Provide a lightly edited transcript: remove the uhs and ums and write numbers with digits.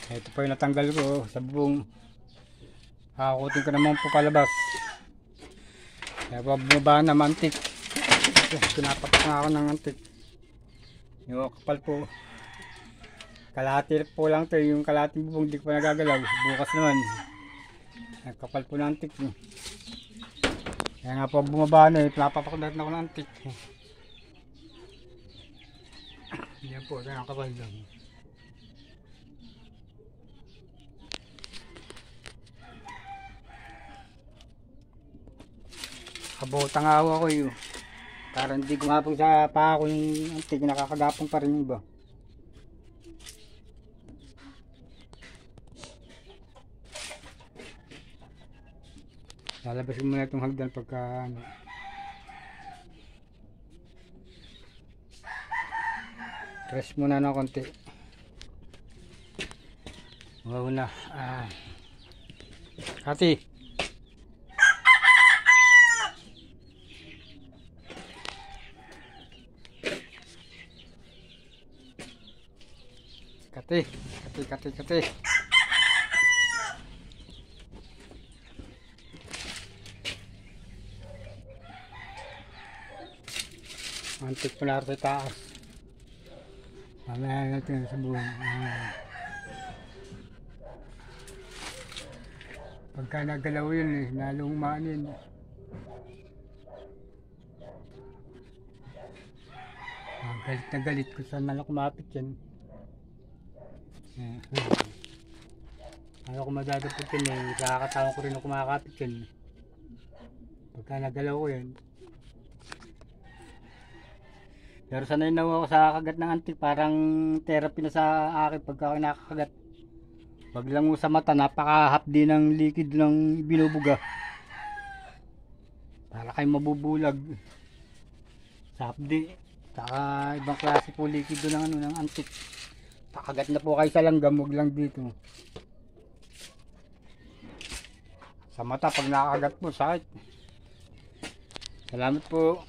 Ito po yung natanggal ko sa bubong. Hakutin ko naman po palabas. Kaya po bumaba na mantik. Pinapatak na ako ng antik. Yung kapal po. Kalahati po lang ito. Yung kalahating bubong di ko pa nagagalaw. Bukas naman. Kapal po ng antik. Kaya nga po bumaba na. Pinapatak na ako ng antik. Yan po. Kaya kapal lang. Kabota nga ako yun. Para hindi gumapong sa paa ko yung antig, nakakagapong pa rin yung iba. Lalabasin muna itong hagdan pagka ano. Press muna ng konti. Wow na. Kati. Kati. Antik pala sa taas. Mamaya natin sa buwan. Pagka nagalaw yun lalong maanin. Galit na galit kung saan man ako kumapit yan. Ayaw ko madadapot yun Nakakatawan ko rin ako kumakapit yan. Pagka nagalaw ko yan. Pero sanay na ako sa kagat ng antik. Parang therapy na sa akin pagka ako nakakagat. Pag lang mo sa mata, napaka-hapdi ng liquid ng binubuga. Para kayo mabubulag. Sa hapdi. Saka ibang klase po liquid ng antik. Pakagat na po kayo sa langgam, huwag lang dito. Sa mata, pag nakakagat po, sakit. Salamat po.